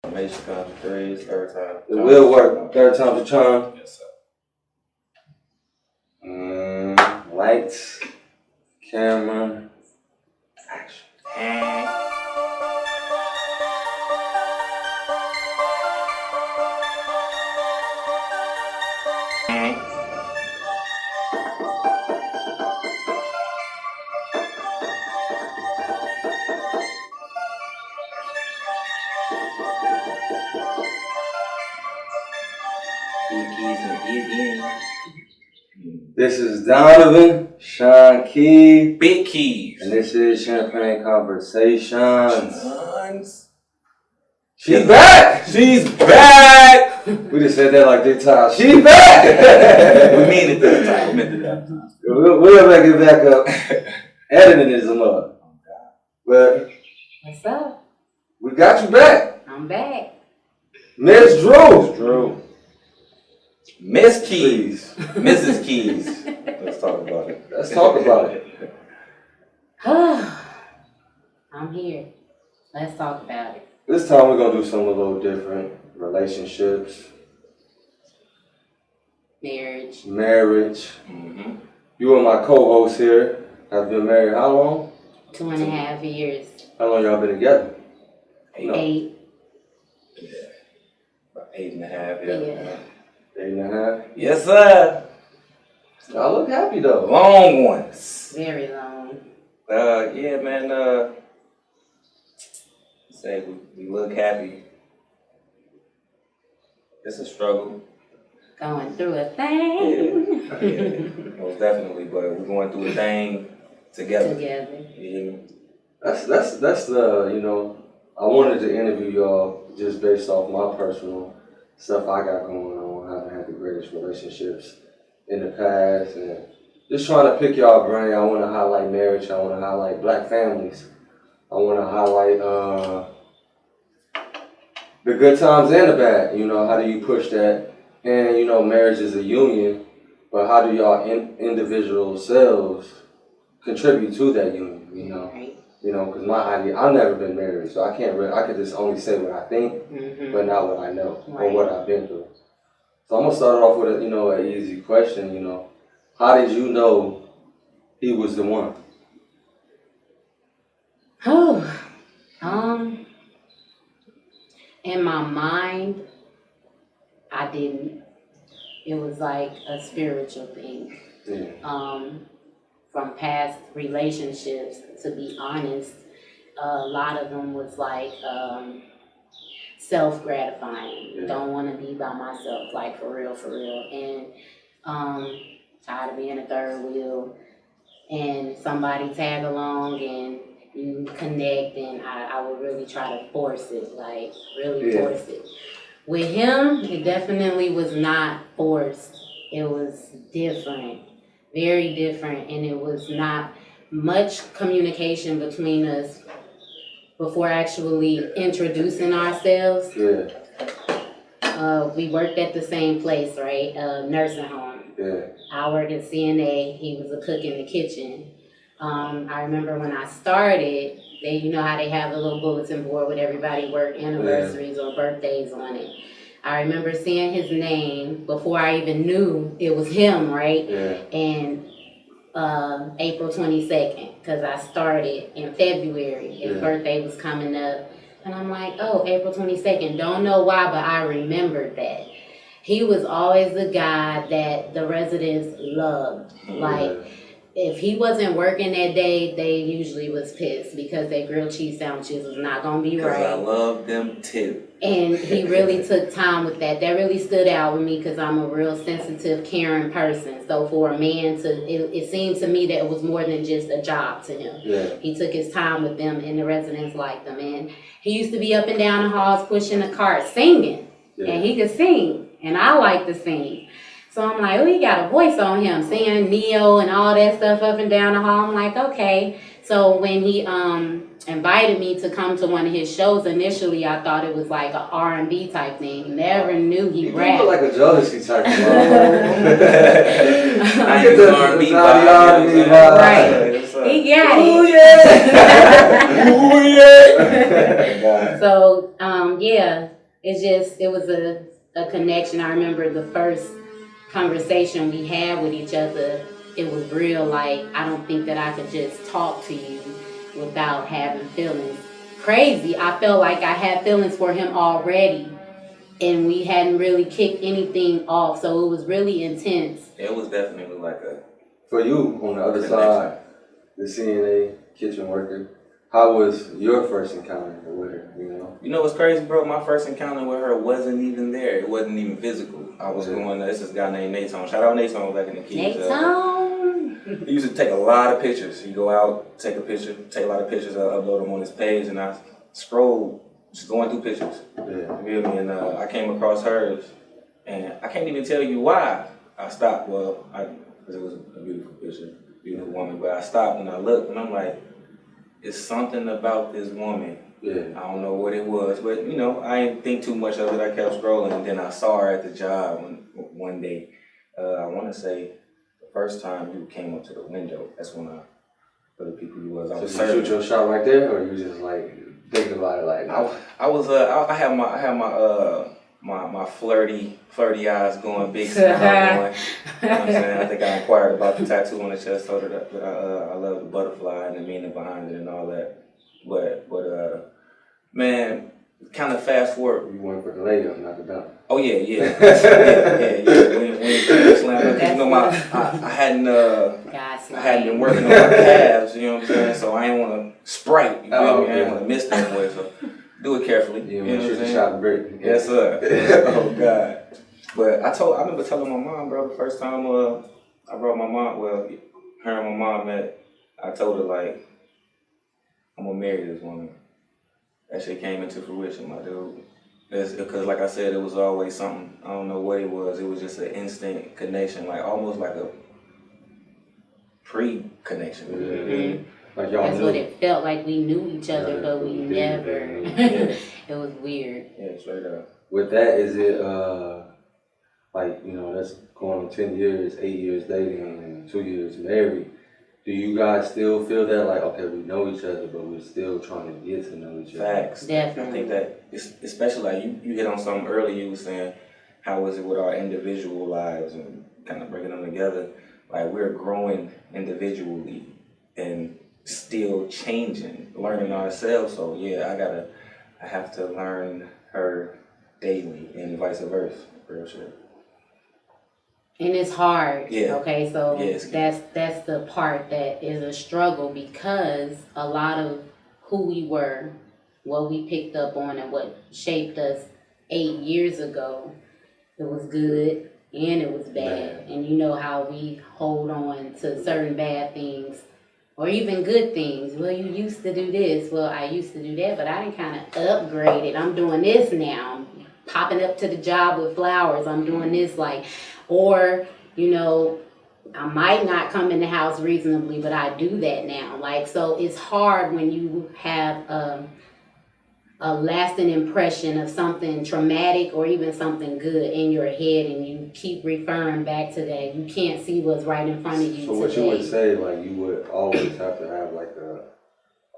Formation comes to threes, third time. It will work. Third time's a charm. Yes, sir. Lights, camera, action. This is Donovan, Shaan Keez, Big Keys. and this is Champaign Conversations. She's back! She's back! We just said that like 3 times. She's back! We mean it this time. We meant it that time. We'll make it back up. Editing is a mug. But What's up? we got you back. I'm back. Miss Drew. Miss Keys. Please. Mrs. Keys. Let's talk about it. Let's talk about it. I'm here. Let's talk about it. This time we're going to do something a little different. Relationships, Marriage. Mm-hmm. You are my co-host here. Have been married how long? 2.5 years. How long y'all been together? 8. Yeah. About 8.5, Yeah. 8.5. Yes, sir. Y'all look happy though. Long ones. Very long. Yeah, man, say we look happy. It's a struggle. Going through a thing. Yeah, most definitely, but we're going through a thing together. Yeah. That's the, I wanted to interview y'all just based off my personal stuff I got going on. I haven't had the greatest relationships in the past, and just trying to pick y'all brain. I want to highlight marriage. I want to highlight black families. I want to highlight the good times and the bad. How do you push that? And marriage is a union, but how do y'all individual selves contribute to that union? Right. Because my idea, I've never been married, so I could just only say what I think, but not what I know or what I've been through. So I'm gonna start off with an easy question. How did you know he was the one? In my mind, I didn't. It was like a spiritual thing. Yeah. From past relationships, to be honest, a lot of them was like self-gratifying. Yeah. Don't want to be by myself, like for real. And tired of being a third wheel. And somebody tag along and you connect, and I would really try to force it, like really force it. With him, it definitely was not forced. It was different. Very different, and it was not much communication between us before actually introducing ourselves. Yeah. We worked at the same place, right? Nursing home. Yeah. I worked at CNA. He was a cook in the kitchen. I remember when I started, you know how they have a little bulletin board with everybody work anniversaries or birthdays on it. I remember seeing his name before I even knew it was him, right? Yeah. And April 22nd, because I started in February. His birthday was coming up. And I'm like, oh, April 22nd. Don't know why, but I remembered that. He was always the guy that the residents loved. Like, if he wasn't working that day, they usually was pissed because their grilled cheese sandwiches was not going to be right. I love them too. And he really took time with that. That really stood out with me because I'm a real sensitive, caring person. So for a man it seemed to me that it was more than just a job to him. Yeah. He took his time with them, and the residents liked them. And he used to be up and down the halls pushing the cart, singing. Yeah. And he could sing, and I like to sing. So I'm like, oh, he got a voice on him, singing Neo and all that stuff up and down the hall. I'm like, okay. So when he invited me to come to one of his shows, initially I thought it was like a R&B type thing. Never knew he rapped. You look like a jealousy type of mom. I ain't the R&B vibe. Right. He got Ooh, it. yeah. Ooh, yeah. So yeah, it was a connection. I remember the first conversation we had with each other. It was real, like, I don't think that I could just talk to you without having feelings. Crazy. I felt like I had feelings for him already, and we hadn't really kicked anything off, so it was really intense. It was definitely like a... For you, on the other side, the CNA kitchen worker, how was your first encounter with her, you know? You know what's crazy, bro? My first encounter with her wasn't even there. It wasn't even physical. I was going, this is a guy named Nathan. Shout out Nathan back in the kids. Nathan! He used to take a lot of pictures. He'd go out, take a picture, take a lot of pictures, upload them on his page, and I scrolled, just going through pictures. Yeah. You feel me? And I came across hers, and I can't even tell you why I stopped. Well, because it was a beautiful picture, beautiful woman, but I stopped and I looked, and I'm like, it's something about this woman. Yeah. I don't know what it was, but you know, I didn't think too much of it. I kept scrolling, and then I saw her at the job one day. I want to say the first time you came up to the window. That's when for the people you was. I was so you shoot your shot right there, or you just like thinking about it like? I had my flirty eyes going, big smile going. You know what I'm saying? I think I inquired about the tattoo on the chest, told her that I love the butterfly and the meaning behind it and all that. But man, kind of fast forward. You went for the layup, not the dunk. Oh yeah. When you slam, you know I hadn't been working on my calves. You know what I'm saying? So I ain't want to sprite. You know what I mean? I ain't want to miss that way. So do it carefully. You know what I'm saying? Shot and break. Yes, sir. Oh God. But I remember telling my mom, bro, the first time I brought my mom. Well, her and my mom met. I told her like, I'm gonna marry this woman. That shit came into fruition, my dude. Because like I said, it was always something. I don't know what it was. It was just an instant connection, like almost like a pre-connection. Mm-hmm. Like y'all That's knew. What it felt like. We knew each other, but we never. It was weird. Yeah, straight up. With that, is it like, you know, that's going on 10 years, 8 years dating, and 2 years married. Do you guys still feel that, like, okay, we know each other, but we're still trying to get to know each other? Facts. Definitely. I think that, especially like you hit on something earlier, you were saying, how is it with our individual lives and kind of bringing them together? Like, we're growing individually and still changing, learning ourselves. So, yeah, I have to learn her daily and vice versa, for sure. And it's hard. Yeah. Okay, so that's the part that is a struggle, because a lot of who we were, what we picked up on and what shaped us 8 years ago, it was good and it was bad. And you know how we hold on to certain bad things or even good things. Well, you used to do this. Well, I used to do that, but I didn't kind of upgrade it. I'm doing this now. I'm popping up to the job with flowers. I'm doing this or, you know, I might not come in the house reasonably, but I do that now. Like, so it's hard when you have a lasting impression of something traumatic or even something good in your head, and you keep referring back to that. You can't see what's right in front of you. So what you would say, like, you would always have to have like an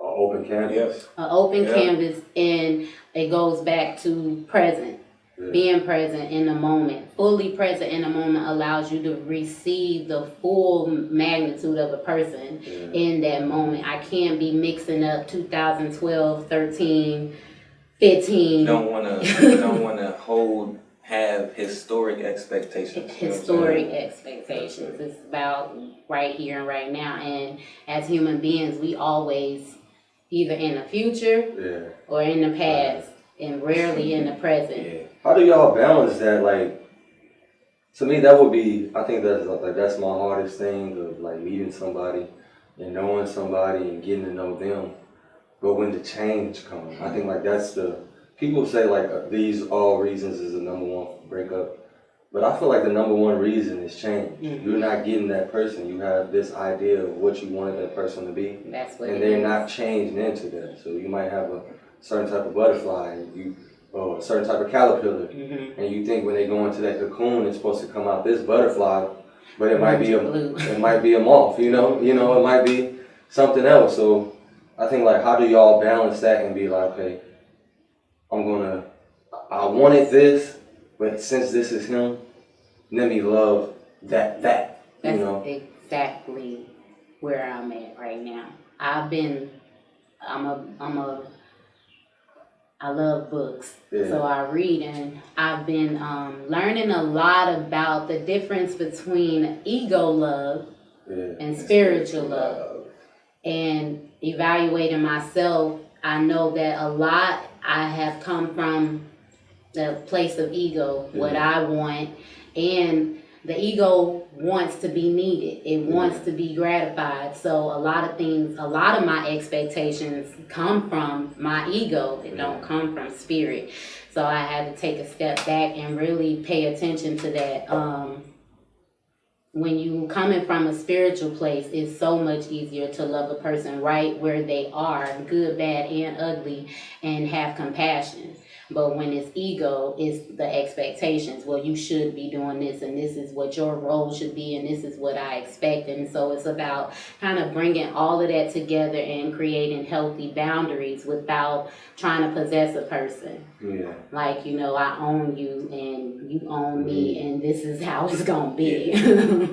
open canvas? An open canvas, and it goes back to present. Being present in the moment, fully present in the moment, allows you to receive the full magnitude of a person in that moment. I can't be mixing up 2012, 13, 15. You don't want to have historic expectations. Historic expectations. It's about right here and right now. And as human beings, we always either in the future or in the past, and rarely in the present. Yeah. How do y'all balance that? Like, to me, that would be, I think that's my hardest thing, of like meeting somebody and knowing somebody and getting to know them. But when the change comes, I think like that's people say like these all reasons is the number one breakup. But I feel like the number one reason is change. You're not getting that person. You have this idea of what you wanted that person to be. That's what and they're not changing into that. So you might have a certain type of butterfly, or a certain type of caterpillar, and you think when they go into that cocoon, it's supposed to come out this butterfly, but it might be a moth. You know, it might be something else. So I think like, how do y'all balance that and be like, okay, I wanted this, but since this is him, let me love that. That's exactly where I'm at right now. I love books. Yeah. So I read, and I've been learning a lot about the difference between ego love and spiritual love. And evaluating myself, I know that a lot I have come from the place of ego, what I want, and the ego wants to be needed. It wants to be gratified. So a lot of my expectations come from my ego. It don't come from spirit. So I had to take a step back and really pay attention to that. When you coming from a spiritual place, it's so much easier to love a person right where they are, good, bad, and ugly, and have compassion. But when it's ego, it's the expectations. Well, you should be doing this, and this is what your role should be, and this is what I expect. And so it's about kind of bringing all of that together and creating healthy boundaries without trying to possess a person. Yeah. Like, I own you, and you own me, and this is how it's going to be. Yeah.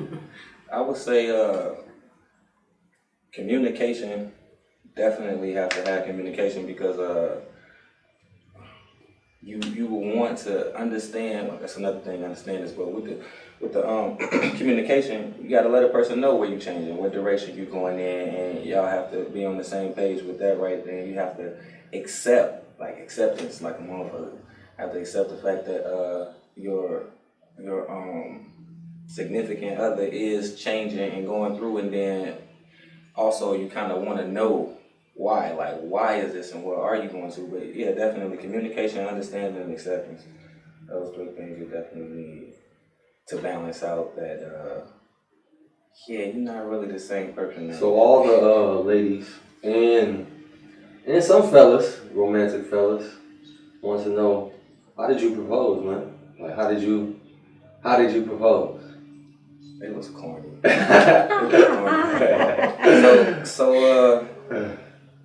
I would say communication, definitely have to have communication, because you will want to understand. That's another thing, understand as well. With the communication, you got to let a person know where you're changing, what direction you're going in, and y'all have to be on the same page with that right there. You have to acceptance, like a motherfucker. Have to accept the fact that your significant other is changing and going through, and then also you kind of want to know why. Like, why is this and what are you going to? But yeah, definitely communication, understanding, and acceptance. Those three things you definitely need to balance out that, you're not really the same person now. So all the ladies and some fellas, romantic fellas, want to know, how did you propose, man? Like, how did you propose? It was corny. So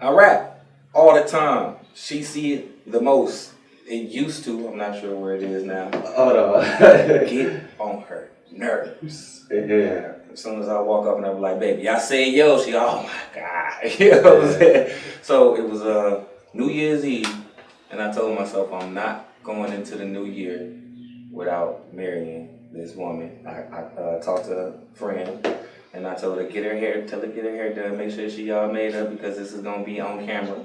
I rap all the time. She see it the most. It used to. I'm not sure where it is now. Oh no. Get on her nerves. Yeah. As soon as I walk up and I'm like, baby, I say yo, she, oh my God. You know what I'm saying? So it was New Year's Eve, and I told myself I'm not going into the new year without marrying this woman. I talked to a friend, and I told her get her hair done, make sure she all made up, because this is gonna be on camera.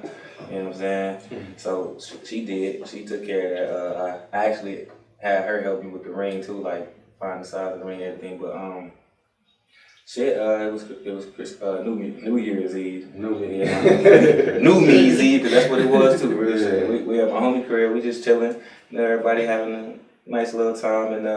You know what I'm saying? So she did. She took care of that. I actually had her help me with the ring too, like find the size of the ring and everything. But it was New Year's Eve. New Year's Eve, because that's what it was too. Real shit. We at my homie crib. We just chilling. Everybody having a nice little time, and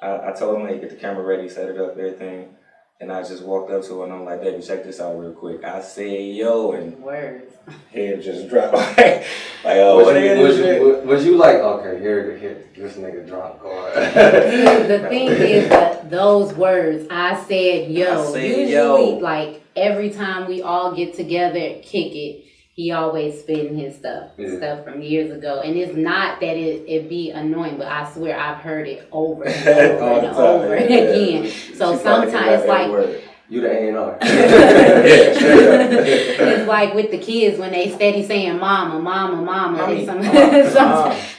I told him, hey, get the camera ready, set it up, everything. And I just walked up to her and I'm like, baby, check this out real quick. I said, yo, and words. Head just dropped. Like, oh, was you like, okay, here, this nigga dropped card. The thing is that those words, I said, yo, usually, like, every time we all get together, kick it, he always spitting his stuff from years ago. And it's not that it be annoying, but I swear I've heard it over and over and over again. So sometimes it's like, you the A&R. It's like with the kids when they steady saying mama, mama, mama.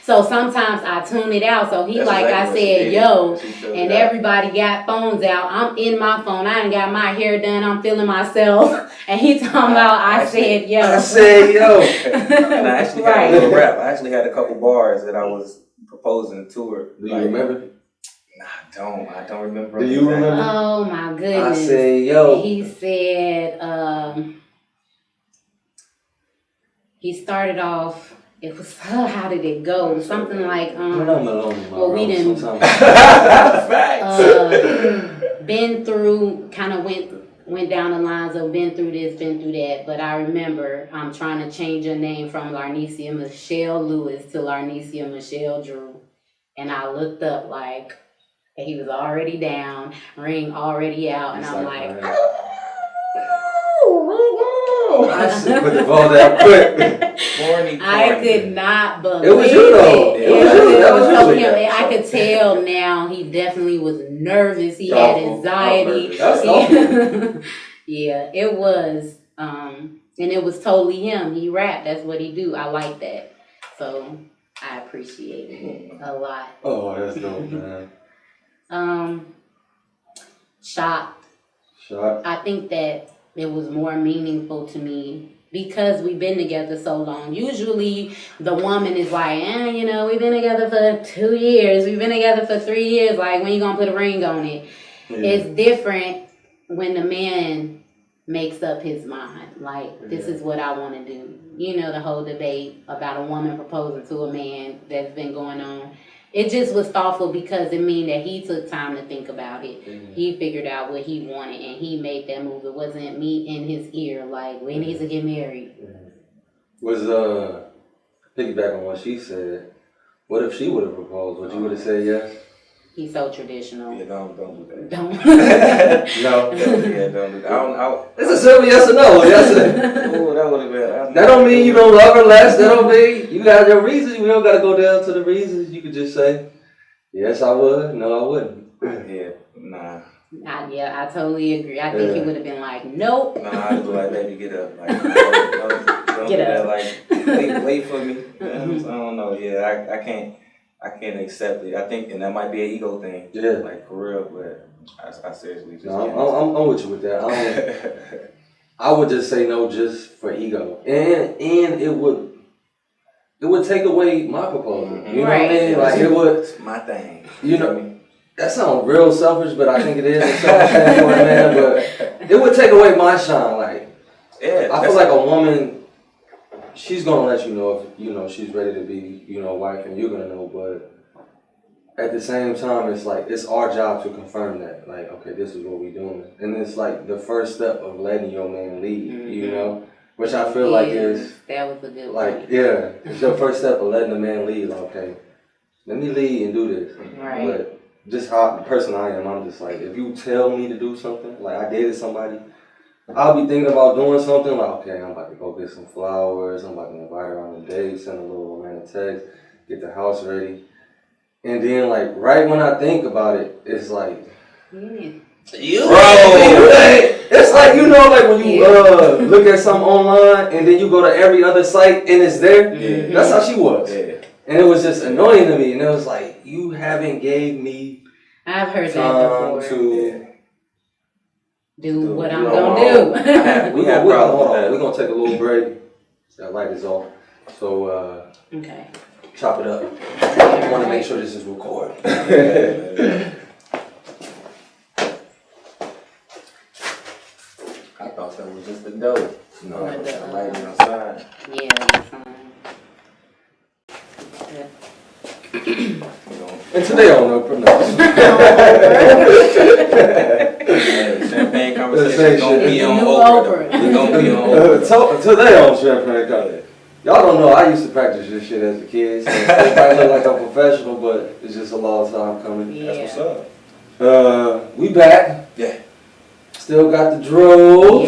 So sometimes I tune it out. So he I said, yo, and everybody got phones out. I'm in my phone. I ain't got my hair done. I'm feeling myself. And he talking about, I said, yo. And I actually got a little rap. I actually had a couple bars that I was proposing to her. Do you remember? I don't remember. Do you remember? Oh my goodness. I said, yo. He said, he started off, it was, how did it go? Something like, well, we didn't, been through, kind of went down the lines of been through this, been through that. But I remember I'm trying to change your name from Larnicia Michelle Lewis to Larnicia Michelle Drew. And I looked up like, he was already down, ring already out, and I'm like, I should put the ball down quick. I could not believe it. Was you though. It was him. I could tell now he definitely was nervous. He had anxiety. That's awful. Yeah, it was. And it was totally him. He rapped. That's what he do. I like that. So I appreciate it a lot. Oh, that's dope, man. Shocked. I think that it was more meaningful to me because we've been together so long. Usually the woman is like, we've been together for 2 years. We've been together for 3 years. Like, when you gonna put a ring on it? Yeah. It's different when the man makes up his mind. Like, this is what I want to do. The whole debate about a woman proposing to a man that's been going on. It just was thoughtful because it mean that he took time to think about it. Mm-hmm. He figured out what he wanted and he made that move. It wasn't me in his ear like, we need to get married. Mm-hmm. Was piggyback on what she said, what if she would have proposed? Would you would have said yes? He's so traditional. Yeah, don't do that. Don't. No. Yeah, don't do that. It's a simple yes or no. Yes. Ooh, that would have been. That don't mean you don't love her less. That don't mean you got your reasons. We don't got to go down to the reasons. You could just say, yes, I would. No, I wouldn't. Yeah, nah. I totally agree. I think he would have been like, nope. Nah, I'd be like, baby, get up. Like, don't get do up. That. Like, wait for me. I don't know. Yeah, I can't accept it. I think, and that might be an ego thing. Yeah. Like, for real, but I seriously just can't. I'm with you with that. I would just say no just for ego. And it would take away my proposal. You know what I mean? Like, it would. It's my thing. You know, that sounds real selfish, but I think it is a selfish standpoint, man. But it would take away my shine. Like, I feel like a woman, she's gonna let you know if she's ready to be wife, and you're gonna know. But at the same time, it's like it's our job to confirm that. Like, okay, this is what we're doing, and it's like the first step of letting your man lead. Mm-hmm. Which I feel like is that was a good like point. Yeah, it's your first step of letting the man lead. Like, okay, let me lead and do this. Right. But just how the person I am, I'm just like, if you tell me to do something, like I dated somebody, I'll be thinking about doing something like, okay, I'm about to go get some flowers, I'm about to invite her on a date, send a little romantic text, get the house ready. And then like right when I think about it, it's like, it's like, like when you look at something online and then you go to every other site and it's there. Yeah. That's how she was. Yeah. And it was just annoying to me. And it was like, you haven't gave me I've heard that before. To do what I'm gonna do. Hold on. We're gonna take a little break. That light is off. So okay. Chop it up. I want to make sure this is recorded. I thought that was just a dope. No, the lighting outside. Yeah, that's fine. And today on No Pronounce. Champagne conversation is gonna be on Oprah. It's gonna be on Oprah. Today on Champagne conversation. Y'all don't know, I used to practice this shit as a kid, so it might look like I'm professional, but it's just a long time coming. Yeah. That's what's up. We back. Yeah. Still got the drove.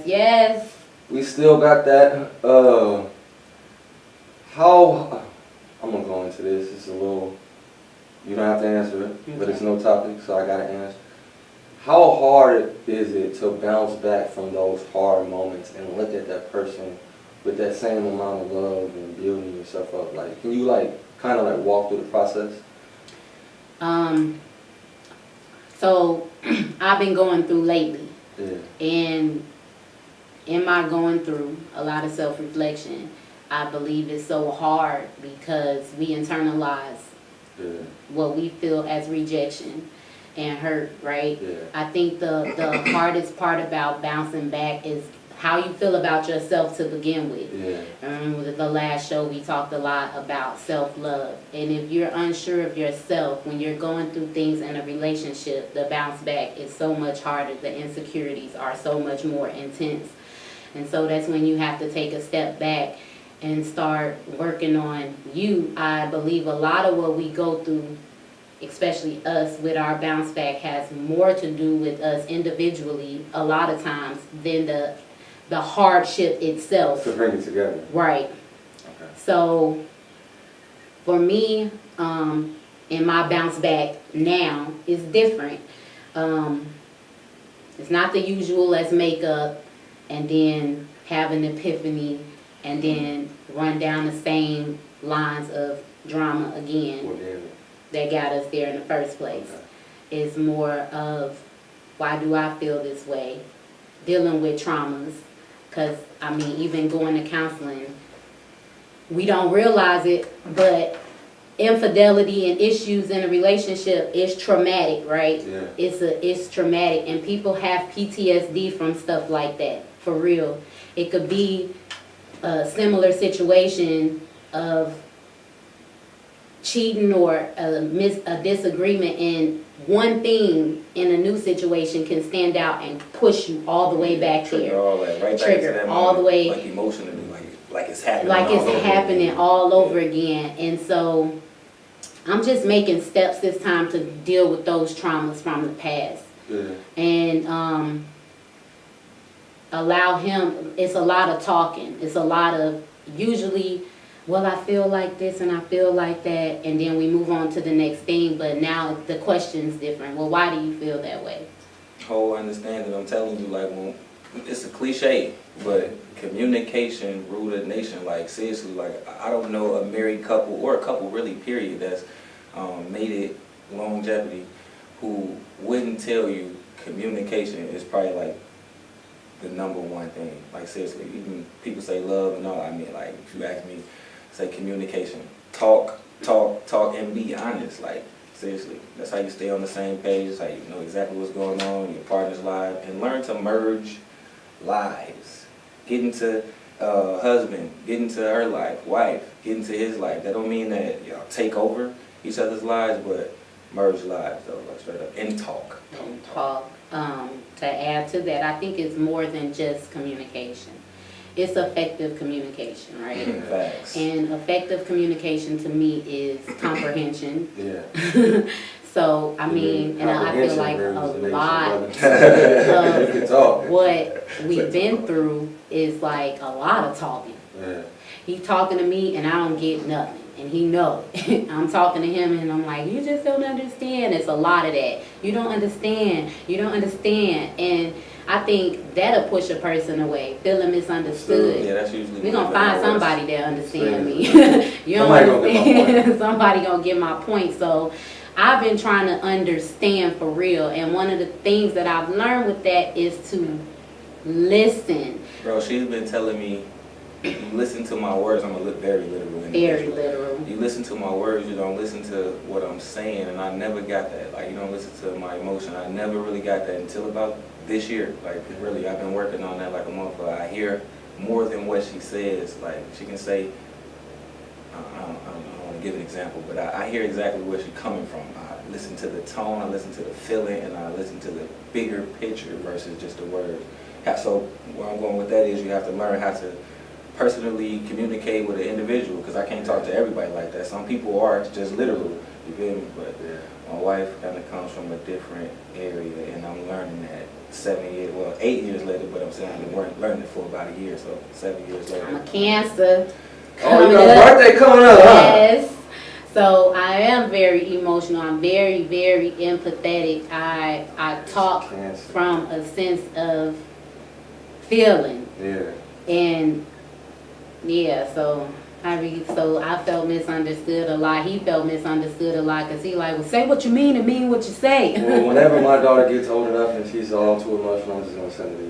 Yes. We still got that. How, I'm gonna go into this, it's a little, you don't have to answer it, but it's no topic, so I gotta answer. How hard is it to bounce back from those hard moments and look at that person with that same amount of love and building yourself up? Like, can you kind of walk through the process? So I've been going through lately. Yeah. And in my going through a lot of self-reflection, I believe it's so hard because we internalize what we feel as rejection and hurt, right? Yeah. I think the hardest part about bouncing back is how you feel about yourself to begin with. Yeah. With the last show, we talked a lot about self-love. And if you're unsure of yourself, when you're going through things in a relationship, the bounce back is so much harder. The insecurities are so much more intense. And so that's when you have to take a step back and start working on you. I believe a lot of what we go through, especially us with our bounce back, has more to do with us individually a lot of times than the hardship itself. To bring it together. Right. Okay. So for me, in my bounce back now is different. It's not the usual, let's make up and then have an epiphany and then run down the same lines of drama again that got us there in the first place. Okay. It's more of, why do I feel this way? Dealing with traumas. Because, I mean, even going to counseling, we don't realize it, but infidelity and issues in a relationship is traumatic, right? Yeah. It's traumatic, and people have PTSD from stuff like that, for real. It could be a similar situation of cheating or a disagreement, and one thing in a new situation can stand out and push you all the way back there. All that, right back Trigger to that all the way, like emotionally, like it's happening. like all it's over happening again. all over again. And so I'm just making steps this time to deal with those traumas from the past. Yeah. And allow him, it's a lot of talking. It's a lot of, usually, well, I feel like this and I feel like that, and then we move on to the next thing, but now the question's different. Well, why do you feel that way? Whole understanding, I'm telling you, like, well, it's a cliche, but communication ruled a nation. Like, seriously, like, I don't know a married couple, or a couple really, period, that's made it longevity, who wouldn't tell you communication is probably, like, the #1 thing. Like, seriously, even people say love and all, I mean, like, if you ask me, say communication. Talk, and be honest. Like, seriously, that's how you stay on the same page. That's how you know exactly what's going on in your partner's life, and learn to merge lives. Get into husband, get into her life, wife, get into his life. That don't mean that y'all take over each other's lives, but merge lives, though, like straight up, and talk. And talk. To add to that, I think it's more than just communication. It's effective communication, right? Facts. And effective communication to me is comprehension. Yeah. So, I mean, and I feel like a lot of of what we've been through is like a lot of talking. Yeah. He's talking to me and I don't get nothing. And he knows. I'm talking to him and I'm like, you just don't understand. It's a lot of that. You don't understand. You don't understand. And I think that'll push a person away, feeling misunderstood. Yeah, that's usually We're gonna find somebody that understand me. You don't Somebody gonna get my understand. point. Somebody gonna get my point. So I've been trying to understand for real. And one of the things that I've learned with that is to listen. Bro, she's been telling me, you listen to my words. I'm gonna look very literal. Very literal. You listen to my words, you don't listen to what I'm saying, and I never got that. Like, you don't listen to my emotion. I never really got that until about this year. Like, really, I've been working on that like a month. I hear more than what she says. Like, she can say, I don't want to give an example, but I hear exactly where she's coming from. I listen to the tone, I listen to the feeling, and I listen to the bigger picture versus just the words. So where I'm going with that is you have to learn how to personally communicate with an individual, because I can't talk to everybody like that. Some people are just literal, you feel me? But my wife kind of comes from a different area, and I'm learning that 8 years later, but I'm saying I've been learning it for about a year, so 7 years later. I'm a Cancer. Oh, you got a birthday coming up, huh? Yes. So I am very emotional. I'm very, very empathetic. I talk from a sense of feeling. Yeah. And yeah, so I felt misunderstood a lot. He felt misunderstood a lot because he like, well, say what you mean and mean what you say. Well, whenever my daughter gets old enough and she's all too emotional, I'm just gonna send her to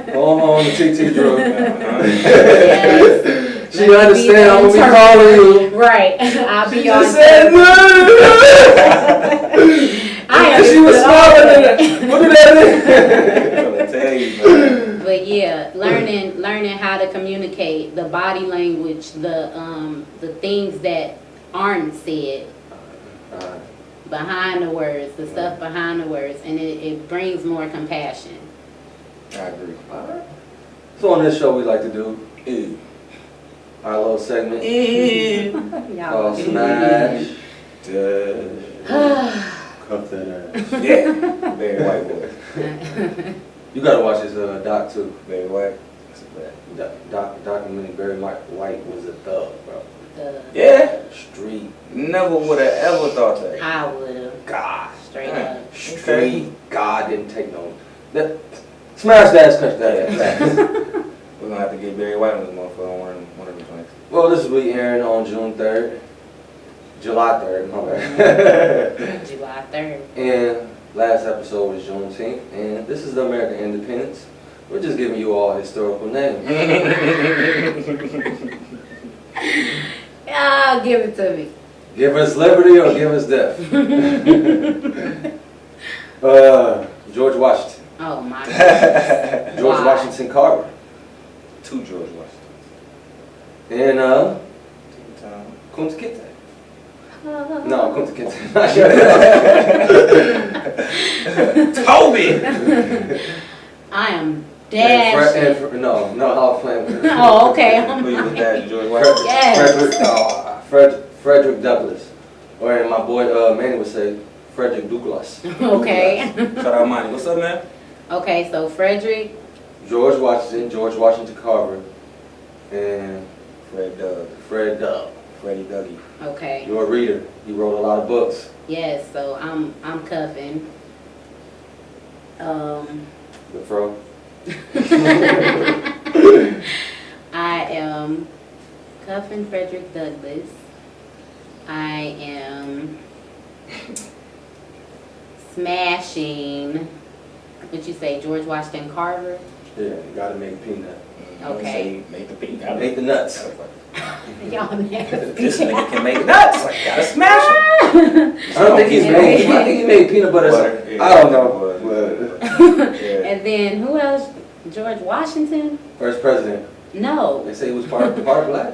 you. Go home, the TT drug. Yes. She understand. I'm gonna be calling you. Right. I'll be She on. just said no. I She was smiling. Look at that. I'm trying to tell you, man. But yeah, learning how to communicate, the body language, the things that aren't said behind the words, the stuff behind the words, and it brings more compassion. I agree. Alright. So on this show we like to do our little segment called Smash. Cuff that ass. Yeah, very white boy. You gotta watch this doc too. Very white. That's a bad. Documentary Barry White was a thug, bro. Yeah. Street. Never would have ever thought that. I would've. God. Straight up. Street. God didn't take no. Smash that ass, cut that ass. We're gonna have to get Barry White on this motherfucker on one of the joints. Well, this will be airing on June 3rd. July 3rd, my bad. July 3rd. And last episode was Juneteenth, and this is the American Independence. We're just giving you all historical names. Ah, give it to me. Give us liberty or give us death. George Washington. Oh my God. George Why? Washington Carver. Two George Washington. And Time. Kunta Kinte. No, Kunta Kinte. Toby! I am dashing. No, I'll play with it. Oh, okay. Who you with that, George Washington? Yes. Frederick Douglass. Or my boy Manny would say Frederick Douglass. Okay. Shout out Monty. What's up, man? Okay, so Frederick. George Washington Carver, and Fred Doug. Freddie Dougie. Okay. You're a reader. He wrote a lot of books. Yes, so I'm cuffing. The fro. I am cuffing Frederick Douglass. I am smashing, what you say, George Washington Carver? Yeah, you gotta make peanut. Okay. Make the peanut. Make the nuts. Y'all This nigga can make nuts. Like, gotta smash him. I think he made peanut butter. I don't know. And then who else? George Washington? First president. No, They say he was part black.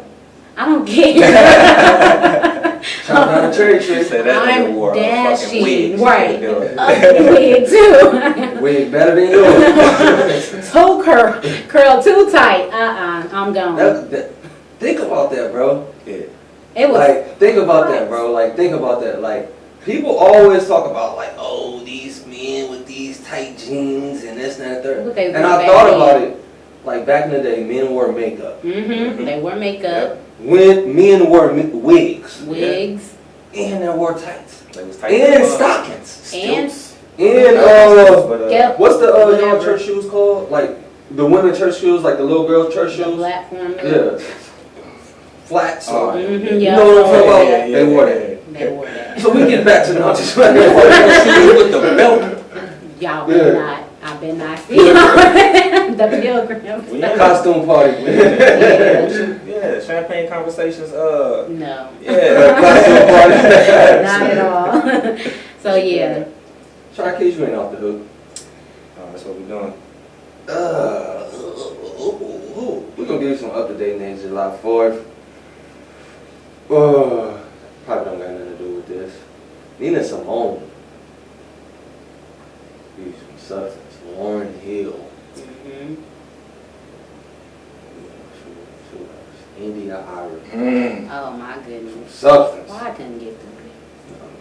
I don't care. Chop down a cherry tree. Say that nigga wore a fucking dashing, wig. right? Ugly wig too. Wig better than yours. Toe curl too tight. I'm gone. Think about that, bro. Yeah. It was Like, think about that, bro. Like, think about that. Like, people always talk about, like, oh, these men with these tight jeans and this and that, third. What they And wore I back thought then. about it. Like, back in the day, men wore makeup. They wore makeup, When men wore wigs. wigs, And they wore tights. They was tight. And stockings. and And, yep, what's the y'all Whatever. church shoes called? Like, the women church shoes, like the little girl church the shoes? platform. Yeah. Flats. Oh, or- Mhm, You yeah. know what I'm talking about? Yeah, yeah, They wore yeah. that. They wore that. So we get back to the just with the belt. Y'all Yeah. better not. I better not see the pilgrims. We ain't Costume party. Yeah, Champaign conversations. No, Yeah. Costume party. not at all. So yeah, Shaan Keez, you ain't off the hook. Oh, that's what we doing. We're gonna give you some up-to-date names July 4th. Probably don't got nothing to do with this. Nina Simone. Use some substance. Lauryn Hill. mhm. India Irish. Oh my goodness. Substance. Why I couldn't get through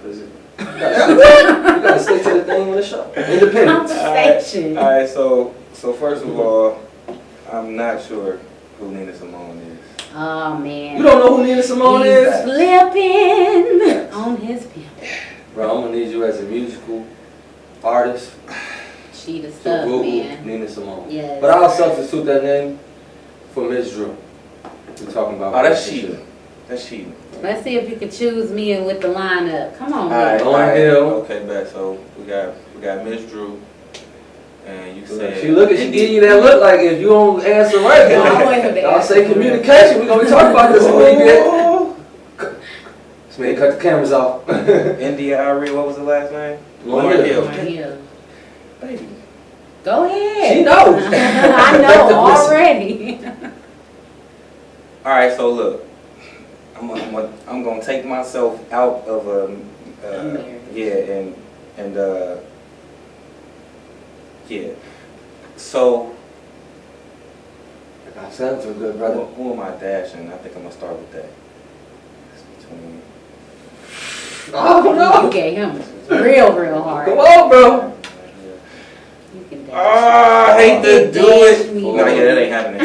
Because you gotta stick to the thing with the show. Independence. Conversation. All right. So first of all, I'm not sure who Nina Simone is. Oh man. You don't know who Nina Simone He's is? slipping on his pimp. Bro, I'm gonna need you as a musical artist She the to stuff, Google man. Nina Simone. Yes. But I'll substitute that name for Miss Drew. We're talking about. Oh, that's relationship. cheating. That's cheating. Let's see if you could choose me with the lineup. Come on, All right. man. Lauryn Hill. Okay, bet. So we got Miss Drew, and you said She give you that look like if you don't answer right, No, I wasn't then I'll there. say communication. We're gonna be talking about this when you get. This man cut the cameras off. India Irie. What was the last name? Lauryn Hill. Lauryn Hill. Baby. Go ahead. She knows. I know already. All right, so look, I'm gonna take myself out of yeah. So I sound so good, brother. who am I dashing? I think I'm gonna start with that. It's between. Oh no! You gave him real hard. Come on, bro. You can dash. I hate to do Dash it. me. No, yeah, that ain't happening.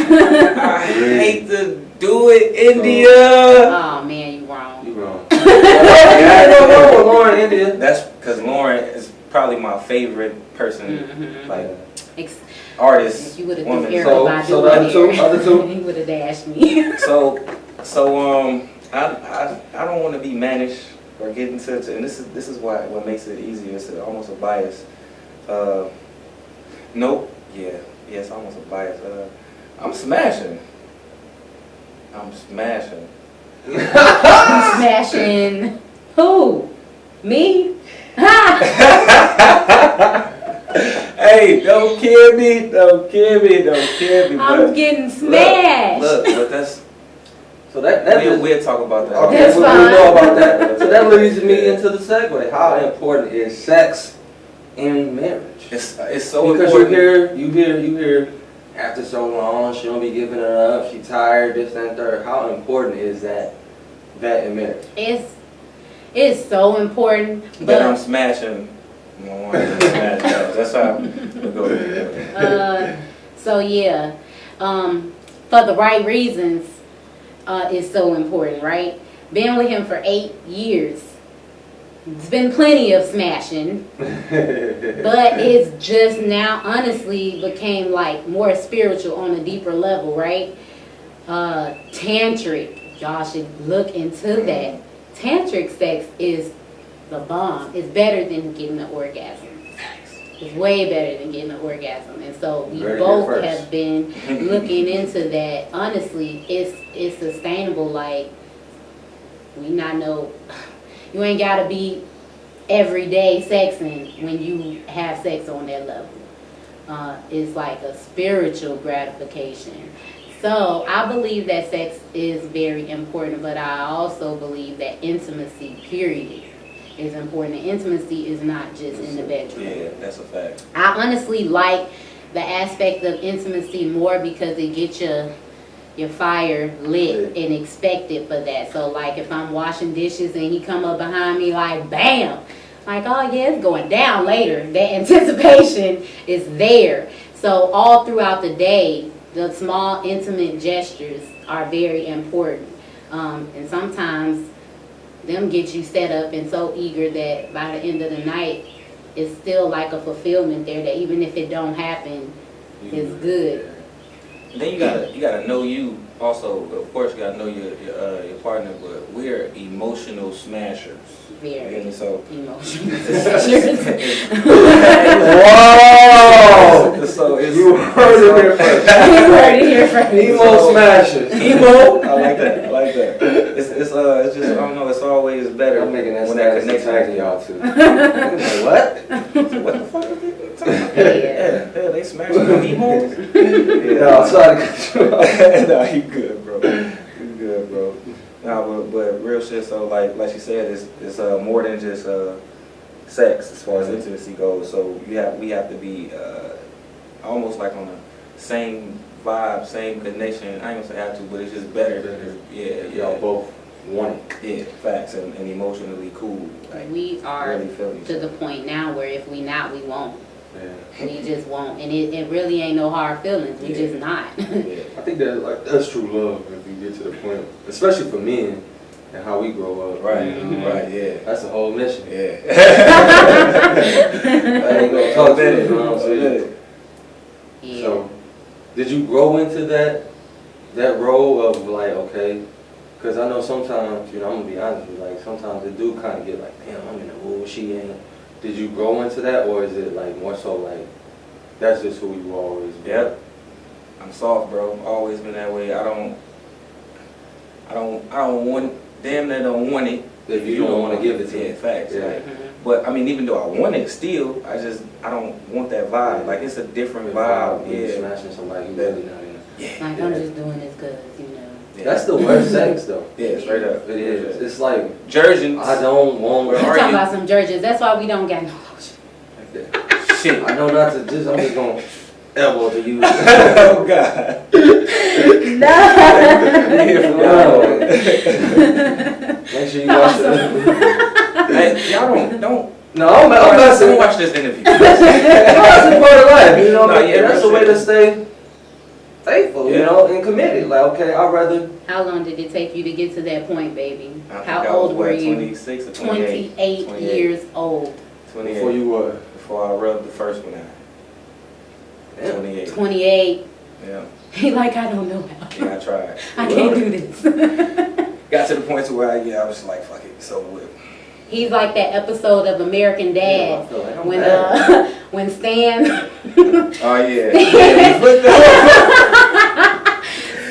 I hate to do it, India. Oh man, you wrong. You wrong. Yeah, no, Lauren, India. That's because Lauren is probably my favorite person, like artist, You would have woman. threw So everybody the other two? You would have dashed me. So I don't want to be managed or get into it, and this is what makes it easier. It's almost a bias. Nope. Yeah, it's almost a bias. I'm smashing. Smashing who? Me? Ha! Hey, don't kill me. I'm getting smashed. Look, but that's. So that We'll talk about that. Okay, That's we fine. know about that. So that leads me into the segue. How important is sex in marriage? It's so Because important. you hear after so long she don't be giving it up, she tired, this and third. How important is that in marriage? It's so important. That I'm But smashing. That's how we go. so yeah, for the right reasons, it's so important, right? Been with him for 8 years. It's been plenty of smashing, but it's just now honestly became like more spiritual on a deeper level, right? Tantric, y'all should look into that. Tantric sex is the bomb. It's better than getting an orgasm. It's way better than getting an orgasm. And so we both have been looking into that. Honestly, it's sustainable. Like, we not know, you ain't gotta be everyday sexing when you have sex on that level. It's like a spiritual gratification. So I believe that sex is very important, but I also believe that intimacy, period, is important. And intimacy is not just in the bedroom. Yeah, that's a fact. I honestly like the aspect of intimacy more because it gets your fire lit and expected for that. So like if I'm washing dishes and he come up behind me like bam, like oh yeah, it's going down later. That anticipation is there. So all throughout the day, the small intimate gestures are very important. And sometimes them get you set up and so eager that by the end of the night, it's still like a fulfillment there that even if it don't happen, it's good. And then you gotta know you also. Of course, you gotta know your partner, but we're emotional smashers. Very so emotional. Whoa! So You heard it here first. You heard it here first. Emo smashers. Emo. I like that. It's just I don't know. It's always better I'm making that when that status connection. attacking y'all too. Like, what? What the fuck are people talking about? Yeah. Yeah, they smashing them emos. No, I'm sorry to cut you off. Nah, you good, bro. Nah, but real shit. So like she said, it's more than just sex as far as intimacy goes. So we have to be almost like on the same vibe, same connection. I ain't gonna say have to, but it's just better. Yeah, Y'all both want it. Yeah, facts and emotionally cool. Like, We are really feel each to other. the point now where if we not, we won't. Yeah. We just won't. And it really ain't no hard feelings. We just not. Yeah. I think that's true love if you get to the point, especially for men and how we grow up. Right, Mhm. right, yeah. That's the whole mission. Yeah. I ain't gonna talk to you, you know what I'm saying? Yeah. So, did you grow into that role of like, okay, because I know sometimes, you know, I'm gonna be honest with you, like sometimes it do kind of get like, damn, I'm in the mood, she ain't. Did you grow into that, or is it like more so like that's just who you always been? Yep. I'm soft, bro. Always been that way. I don't want damn near don't want it. If you don't want to give it to yeah, me. facts. Yeah. Like, but I mean, even though I want it, still, I don't want that vibe. Like it's a different vibe. When you Yeah. smashing somebody, you really not in. Yeah. Like I'm just doing this because Yeah. That's the worst sex though. Yeah, straight up. It is. It's like Jergens. I don't want. Where I'm are talking you? about some Georges. That's why we don't got no lotion. Shit. I know not to just. I'm just gonna elbow to you. Oh God. No. Make sure you watch the interview. Hey, y'all don't. No, I'm messing. Don't watch this interview. That's a part of life, you know. No, yeah, and that's a way shit. to stay faithful, you Yeah. know, and committed. Like, okay, I'd rather. How long did it take you to get to that point, baby? I think How I was, old were what, you? 26 or 28. 28 years old. 28. Before you what? Before I rubbed the first one out. Damn. 28. 28. Yeah. He like, I don't know how. Yeah, I tried. I can't do this. Got to the point to where I was like, fuck it, it's over with. He's like that episode of American Damn, I Dad feel like I'm when bad. when Stan Oh yeah.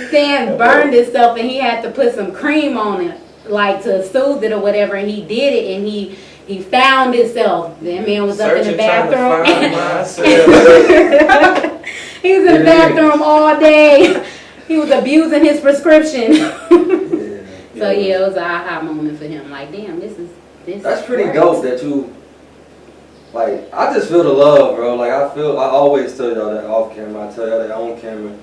Stan burned himself and he had to put some cream on it, like to soothe it or whatever, and he did it and he found himself. That man was up in the bathroom. He was in the bathroom all day. He was abusing his prescription. So yeah, it was an aha moment for him. Like, damn, this. That's pretty dope that you. Like, I just feel the love, bro. Like, I always tell y'all that off camera. I tell y'all that on camera.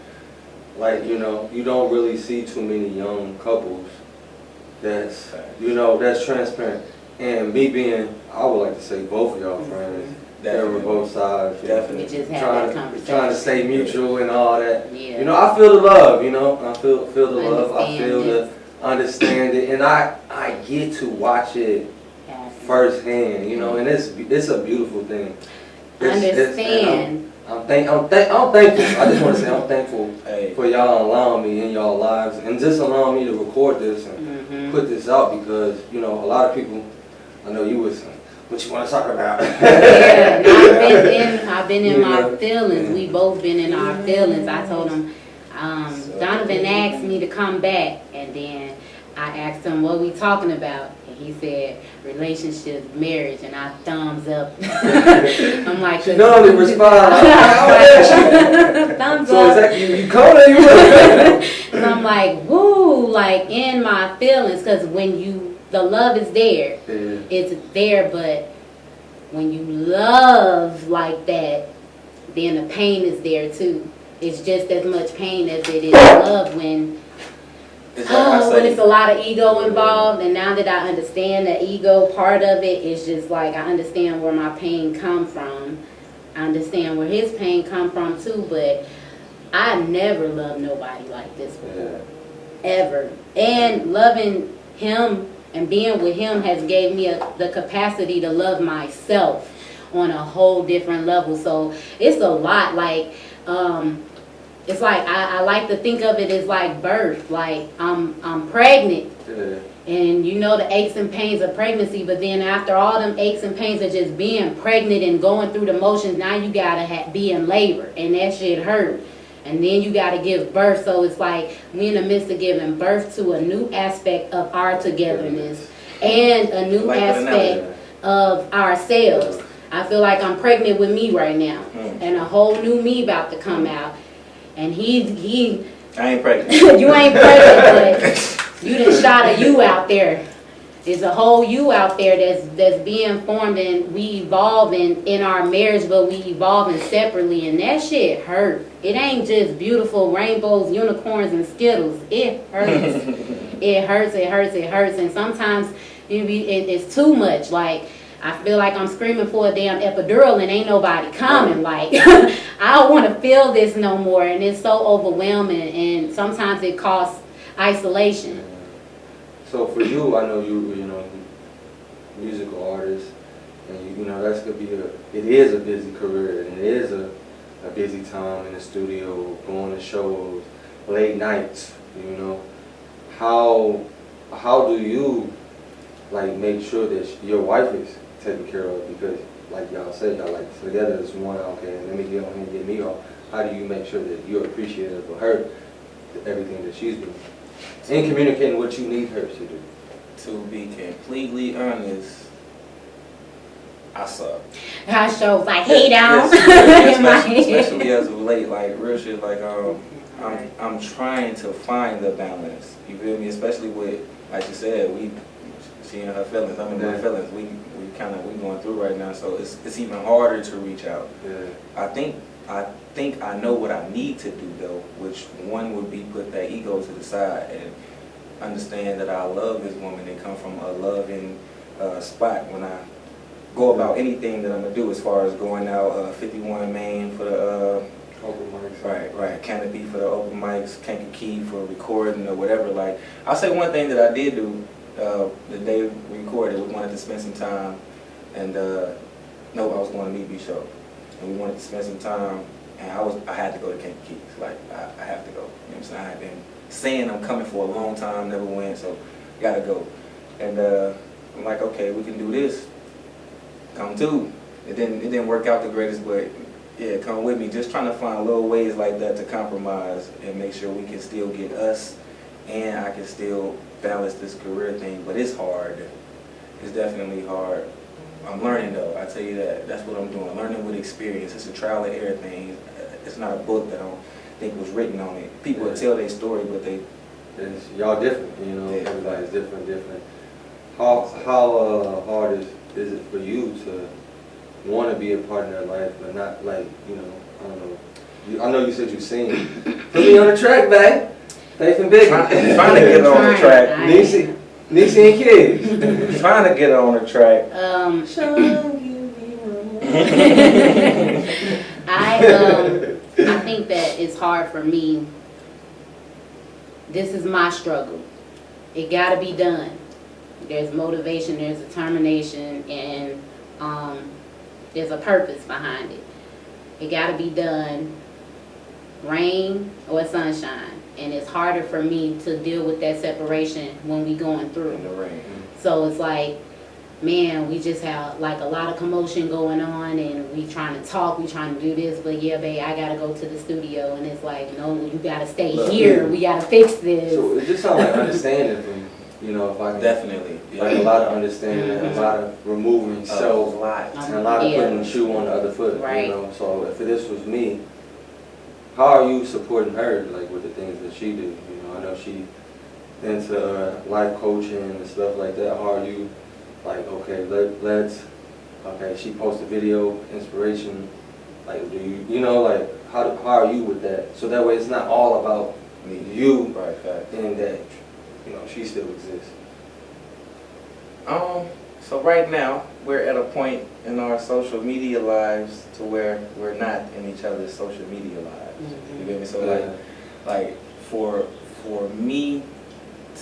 Like, you know, you don't really see too many young couples that's, you know, that's transparent. And me being, I would like to say both of y'all friends. That were both sides. Definitely. We just had that conversation. Trying to stay mutual and all that. Yeah. You know, I feel the love, you know. I feel the love. I Understand feel it. understand it. And I get to watch it firsthand, you know, and it's a beautiful thing. Understand. I'm thankful. I just want to say I'm thankful for y'all allowing me in y'all lives and just allowing me to record this and put this out because, you know, a lot of people, I know you was, what you want to talk about? Yeah, I've been in my feelings. We both been in our feelings. I told him, Donovan asked me to come back, and then I asked him what we talking about. He said relationships, marriage, and I thumbs up. I'm like, She normally responds. Thumbs so up. is that you called her? And I'm like, woo, like in my feelings, because when the love is there, it's there, but when you love like that, then the pain is there too. It's just as much pain as it is love when it's a lot of ego involved. And now that I understand the ego part of it, it's just like I understand where my pain come from. I understand where his pain come from too, but I never loved nobody like this before. Ever. And loving him and being with him has gave me the capacity to love myself on a whole different level. So it's a lot. Like, it's like I like to think of it as like birth. Like I'm pregnant, and you know the aches and pains of pregnancy. But then after all them aches and pains of just being pregnant and going through the motions, now you gotta be in labor, and that shit hurt. And then you gotta give birth. So it's like we in the midst of giving birth to a new aspect of our togetherness and a new aspect of ourselves. I feel like I'm pregnant with me right now, and a whole new me about to come out. And he I ain't pregnant. You ain't pregnant, but you done shot a you out there. There's a whole you out there that's being formed, and we evolving in our marriage, but we evolving separately, and that shit hurt. It ain't just beautiful rainbows, unicorns, and Skittles. It hurts. It hurts, and sometimes it's too much. Like, I feel like I'm screaming for a damn epidural and ain't nobody coming. Like, I don't want to feel this no more, and it's so overwhelming, and sometimes it causes isolation. So for you, I know you know, musical artist, and you know that's gonna be it is a busy career, and it is a busy time in the studio, going to shows, late nights. You know, how do you like make sure that your wife is taken care of? Because like y'all said, y'all like together as one. Okay, let me get on here and get me off. How do you make sure that you're appreciative of her, everything that she's doing, and communicating what you need her to do? to be completely honest, I suck. I shows like hey down. Especially as of late, like real shit. Like I'm trying to find the balance. You feel me? Especially with, like you said, she in her feelings. I'm in my feelings. We going through right now, so it's even harder to reach out. Yeah. I think I know what I need to do though, which one would be put that ego to the side and understand that I love this woman and come from a loving spot when I go about anything that I'm gonna do, as far as going out 51 Main for the Open mics. right, Canopy for the open mics, Kankakee for recording or whatever. Like, I'll say one thing that I did do the day we recorded, we wanted to spend some time, and I was going to Meet show, and we wanted to spend some time, and I had to go to Kankakee. Like, I have to go. You know what I'm saying? I had been saying I'm coming for a long time, never went, so gotta go. And I'm like, okay, we can do this. Come too. It didn't work out the greatest, but yeah, come with me. Just trying to find little ways like that to compromise and make sure we can still get us, and I can still balance this career thing. But it's hard. It's definitely hard. I'm learning though. I tell you that. That's what I'm doing. Learning with experience. It's a trial and error thing. It's not a book that I don't think was written on it. People will tell their story, but y'all different. You know, everybody's different. How hard is it for you to want to be a part of their life, but not like, you know, I don't know. I know you said you sing. Put me on the track, babe. Faith and Biggie. Trying to get on the track. Niecy and Kids. Trying to get on the track. I think that it's hard for me. This is my struggle. It gotta be done. There's motivation, there's determination, and there's a purpose behind it. It gotta be done, rain or sunshine. And it's harder for me to deal with that separation when we going through. In the rain. So it's like, man, we just have like a lot of commotion going on, and we trying to talk, we trying to do this, but yeah, babe, I gotta go to the studio, and it's like, no, you gotta stay here, we gotta fix this. So it just sounds like understanding from, you know, if I can. Definitely. Yeah. Like a lot of understanding, and a lot of removing self, a lot. and a lot of putting the shoe on the other foot. Right. You know, so if this was me, how are you supporting her, like with the things that she do? You know, I know she into life coaching and stuff like that. How are you, like, okay, okay, she posts a video, inspiration. Like, do you know, like, how are you with that? So that way, it's not all about you, Right, fact. and that, you know, she still exists. So right now, we're at a point in our social media lives to where we're not in each other's social media lives. Mm-hmm. You get me? So like for me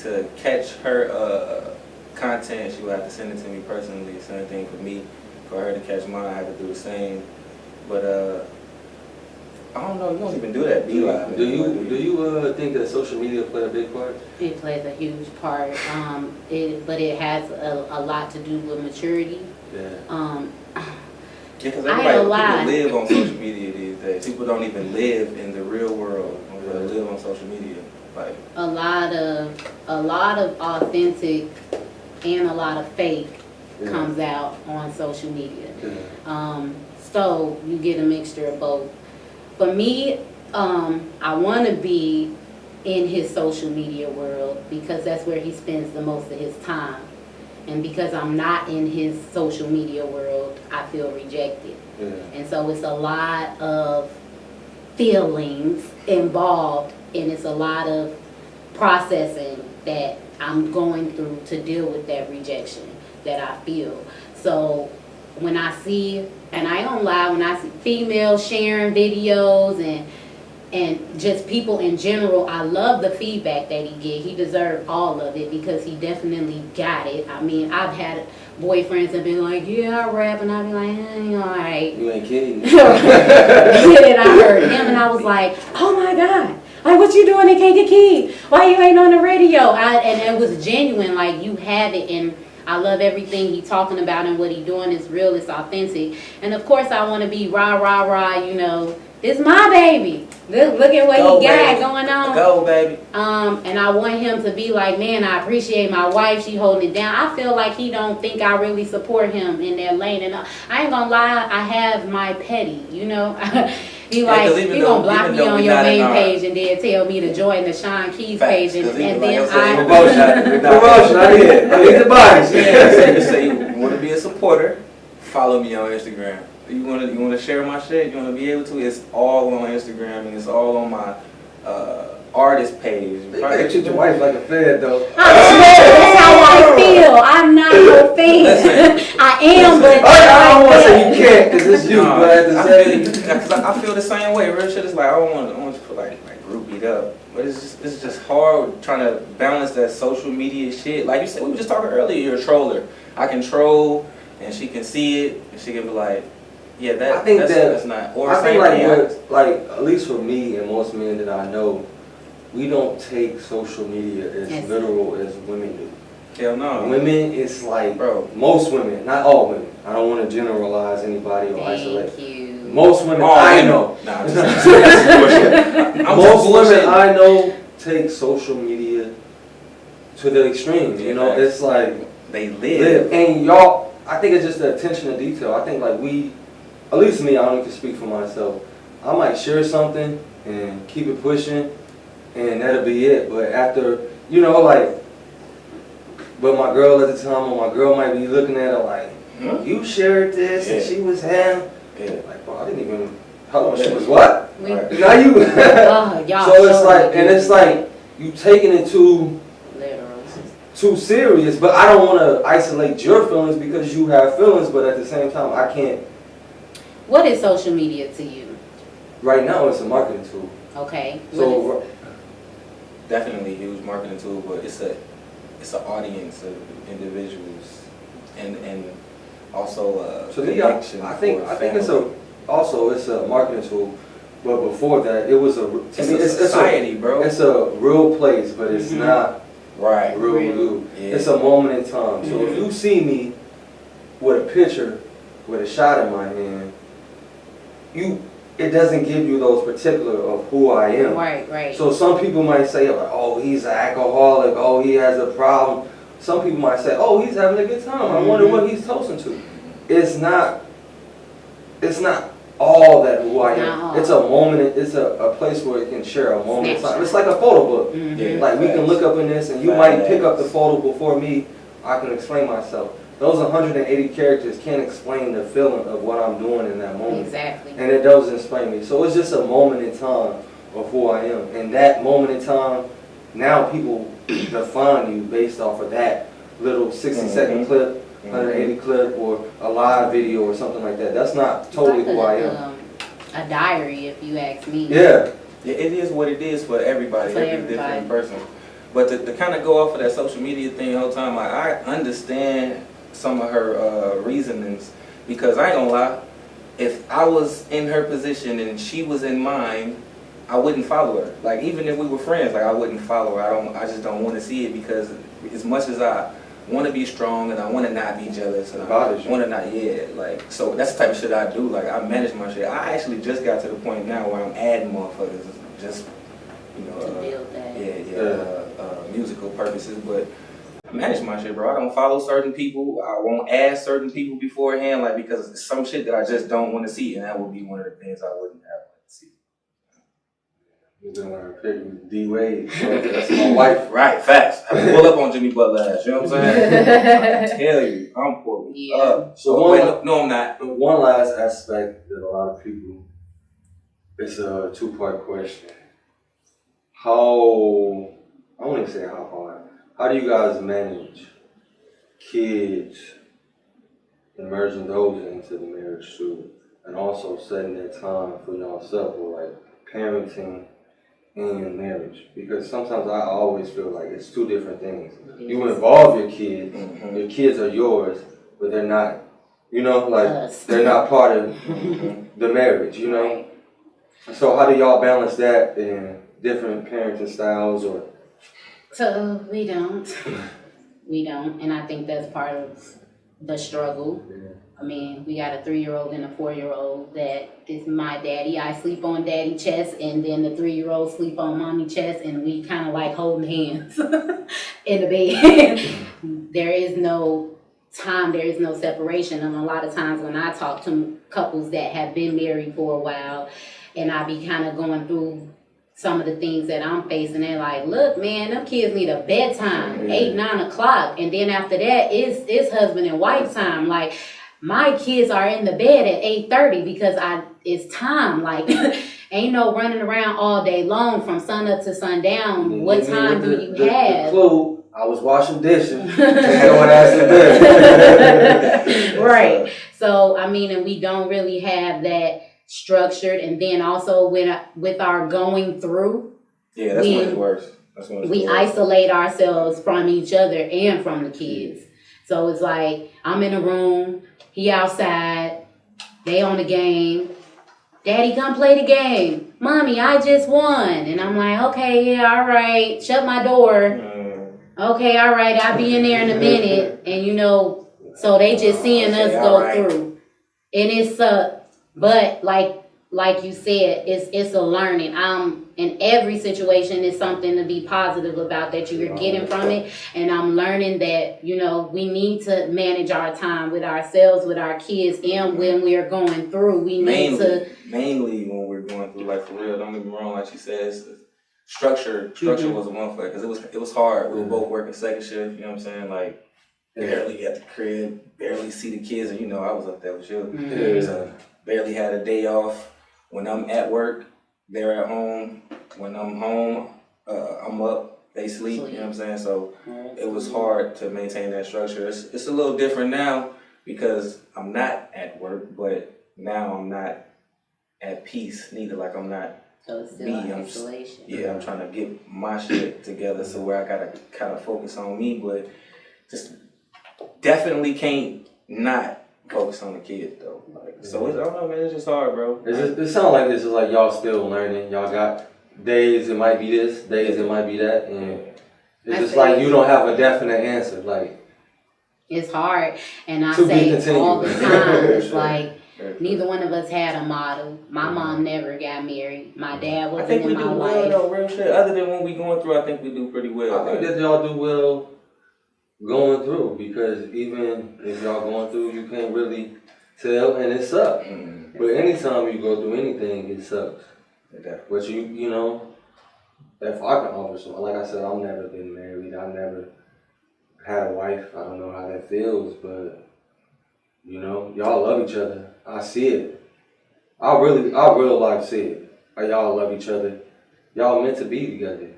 to catch her content, she would have to send it to me personally. Same thing for me. For her to catch mine, I have to do the same. But I don't know. You don't even do that. Do you think that social media play a big part? It plays a huge part, but it has a lot to do with maturity. Yeah. Because people live on social media these days. People don't even live in the real world. They live on social media. Like a lot of authentic and a lot of fake comes out on social media. Yeah. So you get a mixture of both. For me, I want to be in his social media world because that's where he spends the most of his time. And because I'm not in his social media world, I feel rejected. Yeah. And so it's a lot of feelings involved, and it's a lot of processing that I'm going through to deal with that rejection that I feel. So when I see, and I don't lie, when I see females sharing videos and just people in general, I love the feedback that he get. He deserved all of it because he definitely got it. I mean, I've had boyfriends that been like, yeah, I rap, and I'd be like, you alright. You ain't kidding. And I heard him, and I was like, oh my God. Like, what you doing in Kankakee? Why you ain't on the radio? And it was genuine, like, you have it, and I love everything he talking about, and what he doing is real, it's authentic. And of course I want to be rah, rah, rah, you know, It's my baby. Look at what Go, he got baby. going on. Go, baby. And I want him to be like, man, I appreciate my wife. She holding it down. I feel like he don't think I really support him in that lane. And I ain't gonna lie, I have my petty, you know. He like, he gonna block me on your main page and then tell me to join the Shaan Keez page, and then promotion. I need the bodies. Yeah, say you want to be a supporter, follow me on Instagram. You wanna share my shit? You wanna be able to? It's all on Instagram and it's all on my artist page. You gotta treat your wife like a fan, though. That's how I feel. I'm not no fan. I am, but I don't want to say you can't, because it's you. No, But I feel the same way. Real shit is like I don't want to put like groupied up, but it's just hard trying to balance that social media shit. Like you said, we were just talking earlier. You're a troller. I can troll, and she can see it, and she can be like, yeah, that's not. Or I think like at least for me and most men that I know, we don't take social media as literal as women do. Hell no. Women, it's like, bro, most women, not all women. I don't want to generalize anybody or isolate. Thank you. Most women I know. Nah, most women I know take social media to the extreme. You know, it's like they live. And y'all, I think it's just the attention to detail. I think like at least me, I don't need to speak for myself. I might share something and keep it pushing, and that'll be it. But after, you know, like, but my girl at the time, or my girl might be looking at it like, you shared this, and she was having, like, bro, I didn't even, hello, she was what? Now you, so it's like, and it's like, you taking it too serious, but I don't want to isolate your feelings because you have feelings, but at the same time, I can't. What is social media to you? Right now, it's a marketing tool. Okay. So definitely a huge marketing tool, but it's an audience of individuals, and also so I think it's a marketing tool, but before that, it was it's society, bro. It's a real place, but it's not real you. Yeah. It's a moment in time. So if you see me with a picture with a shot in my hand, it doesn't give you those particular of who I am. Right. So some people might say, like, oh, he's an alcoholic, oh, he has a problem. Some people might say, oh, he's having a good time. I wonder what he's toasting to. It's not all that who I am. It's a moment, it's a place where it can share a moment in time. It's like a photo book. Like we can look up in this and you might pick up the photo before me. I can explain myself. Those 180 characters can't explain the feeling of what I'm doing in that moment. Exactly. And it doesn't explain me. So it's just a moment in time of who I am. And that moment in time, now people define you based off of that little 60-second clip, 180 clip, or a live video or something like that. That's not totally who I am. A diary, if you ask me. Yeah. Yeah, it is what it is for everybody. Every different person. But to kind of go off of that social media thing the whole time, I understand some of her reasonings, because I ain't gonna lie, if I was in her position and she was in mine, I wouldn't follow her. Like, even if we were friends, like, I wouldn't follow her. I just don't want to see it, because as much as I want to be strong and I want to not be jealous and I want to not, like, so that's the type of shit I do. Like, I manage my shit. I actually just got to the point now where I'm adding motherfuckers just, you know, to build that. musical purposes, but I manage my shit, bro. I don't follow certain people. I won't add certain people beforehand, like, because it's some shit that I just don't want to see, and that would be one of the things I wouldn't have to see. You're gonna pick D-Wade. That's my wife. Right, facts. I pull up on Jimmy Butler ass, you know what I'm saying? I tell you, I'm pulling up. So no, I'm not. One last aspect that a lot of people, it's a two-part question. I won't even say how hard. How do you guys manage kids and merging those into the marriage too, and also setting that time for yourself, or like parenting and marriage? Because sometimes I always feel like it's two different things. You involve your kids, your kids are yours, but they're not, you know, like they're not part of the marriage, you know? So how do y'all balance that in different parenting styles? Or So we don't, and I think that's part of the struggle. I mean, we got a 3-year-old and a 4-year-old that is my daddy. I sleep on daddy chest, and then the 3-year-old sleep on mommy chest, and we kind of like holding hands in the bed. There is no time, there is no separation. And a lot of times when I talk to couples that have been married for a while, and I be kind of going through some of the things that I'm facing, they're like, look, man, them kids need a bedtime, 8, 9 o'clock. And then after that, it's husband and wife time. Like, my kids are in the bed at 8:30 because it's time. Like, ain't no running around all day long from sun up to sundown. What time do you have? The clue, I was washing dishes. And when I said that. Right. So, I mean, and we don't really have that structured. And then also with our going through. Yeah, that's when it's worse. We isolate ourselves from each other and from the kids. So it's like, I'm in a room, he outside, they on the game. Daddy, come play the game. Mommy, I just won. And I'm like, okay, yeah, all right. Shut my door. Okay, all right, I'll be in there in a minute. And so they just seeing us go through. And it's but like you said, it's a learning. In every situation is something to be positive about that you're getting from it. And I'm learning that, we need to manage our time with ourselves, with our kids, and when we're going through, we need to. Mainly when we're going through, like, for real, don't get me wrong, like she says, structure was a one for it, because it was hard. We were both working second shift, you know what I'm saying? Like, barely at the crib, barely see the kids, and I was up there with you. So, barely had a day off. When I'm at work, they're at home. When I'm home, I'm up, they sleep, you know what I'm saying? So it was hard to maintain that structure. It's a little different now because I'm not at work, but now I'm not at peace neither. Like, I'm not so it's still isolation. I'm trying to get my shit together so where I gotta kind of focus on me, but just definitely can't not focus on the kids though. Like, so I don't know, man. It's just hard, bro. It sounds like this is like y'all still learning. Y'all got days it might be this, days it might be that, and it's just like you don't have a definite answer. Like, it's hard, and I say all the time, it's like neither one of us had a model. My mom never got married. My dad wasn't in my life. I think we do well though, real shit. Other than when we going through, I think we do pretty well. I think that y'all do well going through, because even if y'all going through, you can't really tell, and it sucks. But anytime you go through anything, it sucks. But if I can offer something, like I said, I've never been married. I've never had a wife. I don't know how that feels, but y'all love each other. I see it. I real life see it. Like, y'all love each other. Y'all meant to be together.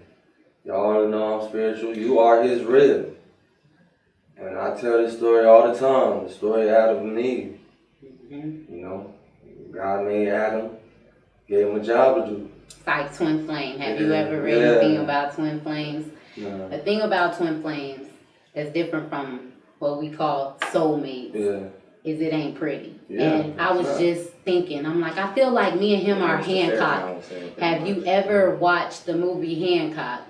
Y'all know I'm spiritual. You are his rib. And I tell this story all the time, the story of Adam and Eve. God made Adam, gave him a job to do. It's like twin flame. Have you ever read anything about twin flames? No. The thing about twin flames that's different from what we call soulmates is it ain't pretty. And I was just thinking, I'm like, I feel like me and him are Hancock. Have you ever watched the movie Hancock?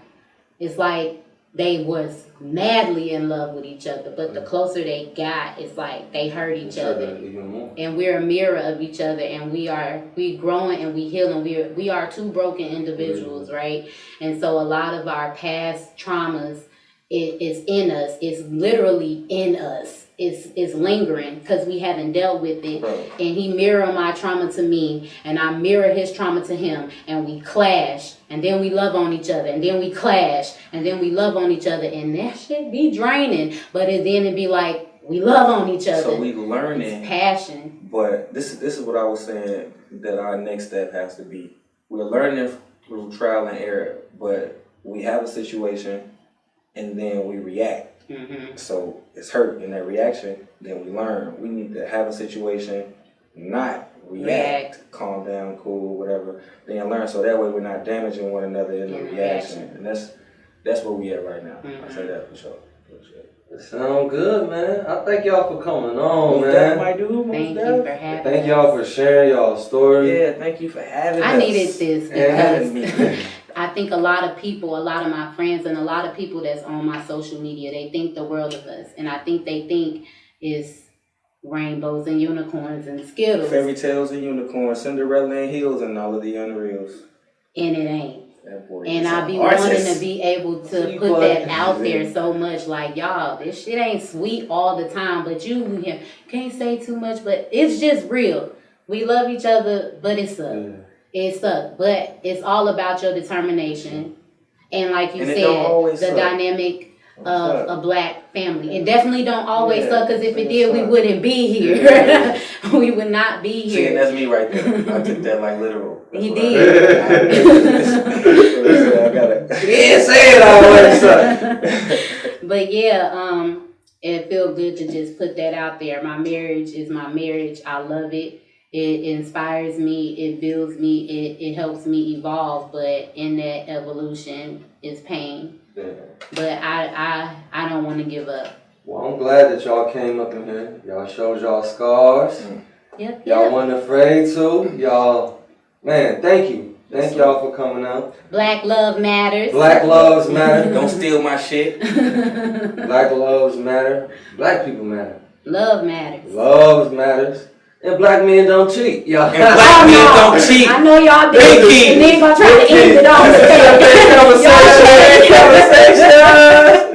It's like they was madly in love with each other, but the closer they got, it's like they hurt each other. And we're a mirror of each other, and we growing and we healing. We are two broken individuals, right? And so a lot of our past traumas is in us. It's literally in us. It's lingering because we haven't dealt with it. And he mirrored my trauma to me, and I mirror his trauma to him, and we clash, and then we love on each other, and then we clash, and then we love on each other, and that shit be draining. But then it'd be like we love on each other. So we learning it's passion. But this is what I was saying that our next step has to be. We're learning through trial and error, but we have a situation, and then we react. So it's hurt in that reaction, then we learn. We need to have a situation, not react. Calm down, cool, whatever, then learn. So that way we're not damaging one another in the reaction. And that's where we at right now. I say that for sure. It sounds good, man. I thank y'all for coming on, man. Thank you for having Thank y'all for sharing y'all story. Yeah, thank you for having us. I needed this because I think a lot of people, a lot of my friends, and a lot of people that's on my social media, they think the world of us. And I think they think it's rainbows and unicorns and Skittles. Fairy tales and unicorns, Cinderella and heels, and all of the unreals. And it ain't. That boy And is I an be artist. wanting to be able to put that out there so much, like, y'all, this shit ain't sweet all the time, but you can't say too much, but it's just real. We love each other, but it sucks. Yeah. It sucks. But it's all about your determination. And like you And it don't said, always the suck. dynamic of a black family. It definitely don't always suck, because if it did, we suck. wouldn't be here. Yeah. We would not be here. See, and that's me right there. I took that like literal. That's He what did. I got it. You didn't say it always, son. But yeah, it feels good to just put that out there. My marriage is my marriage. I love it. It inspires me. It builds me. It helps me evolve. But in that evolution is pain. Yeah. But I don't want to give up. Well, I'm glad that y'all came up in here. Y'all showed y'all scars. Yep. Y'all wasn't afraid to. Y'all, man, thank you. Thank y'all for coming out. Black love matters. Black lives matter. Don't steal my shit. Black lives matter. Black people matter. Love matters. Loves matters. And black men don't cheat, y'all. And black men don't cheat. I know y'all did. Big key. And then gonna try to end it on Conversation.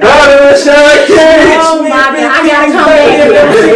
Daughter of Shaan Keez. Oh my God, I gotta come back.